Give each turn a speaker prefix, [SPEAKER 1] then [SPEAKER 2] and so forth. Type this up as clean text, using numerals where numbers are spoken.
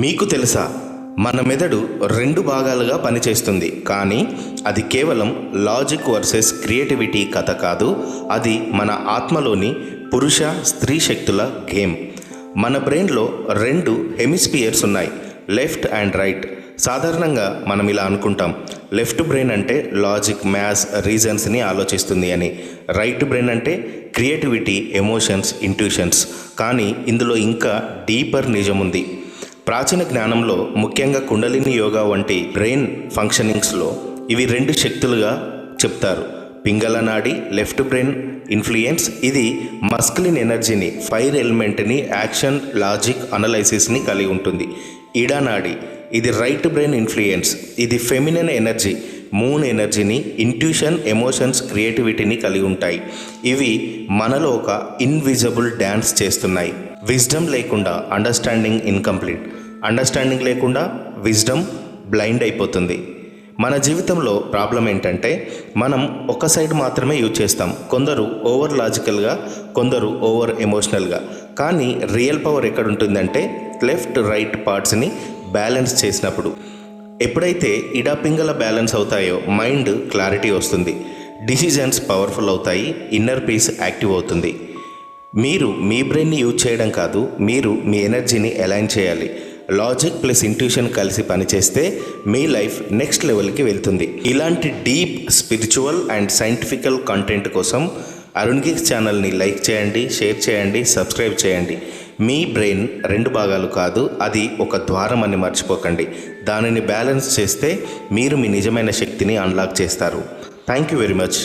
[SPEAKER 1] మీకు తెలుసా, మన మెదడు రెండు భాగాలుగా పనిచేస్తుంది. కానీ అది కేవలం లాజిక్ వర్సెస్ క్రియేటివిటీ కథ కాదు. అది మన ఆత్మలోని పురుష స్త్రీ శక్తుల గేమ్. మన బ్రెయిన్లో రెండు హెమిస్పియర్స్ ఉన్నాయి, లెఫ్ట్ అండ్ రైట్. సాధారణంగా మనం ఇలా అనుకుంటాం, లెఫ్ట్ బ్రెయిన్ అంటే లాజిక్, మ్యాథ్స్, రీజన్స్ని ఆలోచిస్తుంది అని. రైట్ బ్రెయిన్ అంటే క్రియేటివిటీ, ఎమోషన్స్, ఇంట్యూషన్స్. కానీ ఇందులో ఇంకా డీపర్ నిజం ఉంది. ప్రాచీన జ్ఞానంలో, ముఖ్యంగా కుండలిని యోగా వంటి బ్రెయిన్ ఫంక్షనింగ్స్లో ఇవి రెండు శక్తులుగా చెప్తారు. పింగళ నాడి లెఫ్ట్ బ్రెయిన్ ఇన్ఫ్లుయెన్స్, ఇది మస్కులిన్ ఎనర్జీని, ఫైర్ ఎలిమెంట్ని, యాక్షన్, లాజిక్, అనలైసిస్ని కలిగి ఉంటుంది. ఇడా నాడి ఇది రైట్ బ్రెయిన్ ఇన్ఫ్లుయెన్స్, ఇది ఫెమినిన్ ఎనర్జీ, మూన్ ఎనర్జీని, ఇంట్యూషన్, ఎమోషన్స్, క్రియేటివిటీని కలిగి ఉంటాయి. ఇవి మనలో ఒక ఇన్విజిబుల్ డ్యాన్స్ చేస్తున్నాయి. విజ్డమ్ లేకుండా అండర్స్టాండింగ్ ఇన్కంప్లీట్, అండర్స్టాండింగ్ లేకుండా విజ్డమ్ బ్లైండ్ అయిపోతుంది. మన జీవితంలో ప్రాబ్లం ఏంటంటే మనం ఒక సైడ్ మాత్రమే యూజ్ చేస్తాం. కొందరు ఓవర్ లాజికల్గా, కొందరు ఓవర్ ఎమోషనల్గా. కానీ రియల్ పవర్ ఎక్కడుంటుందంటే లెఫ్ట్ రైట్ పార్ట్స్ని బ్యాలెన్స్ చేసినప్పుడు. ఎప్పుడైతే ఇడా పింగళ బ్యాలెన్స్ అవుతాయో మైండ్ క్లారిటీ వస్తుంది, డిసిజన్స్ పవర్ఫుల్ అవుతాయి, ఇన్నర్ పీస్ యాక్టివ్ అవుతుంది. మీరు మీ బ్రెయిన్ని యూజ్ చేయడం కాదు, మీరు మీ ఎనర్జీని అలైన్ చేయాలి. లాజిక్ ప్లస్ ఇంట్యూషన్ కలిసి పనిచేస్తే మీ లైఫ్ నెక్స్ట్ లెవెల్కి వెళ్తుంది. ఇలాంటి డీప్ స్పిరిచువల్ అండ్ సైంటిఫికల్ కంటెంట్ కోసం అరుణ్ గీక్స్ ఛానల్ని లైక్ చేయండి, షేర్ చేయండి, సబ్స్క్రైబ్ చేయండి. మీ బ్రెయిన్ రెండు భాగాలు కాదు, అది ఒక ద్వారం అని మర్చిపోకండి. దానిని బ్యాలెన్స్ చేస్తే మీరు మీ నిజమైన శక్తిని అన్లాక్ చేస్తారు. Thank you very much.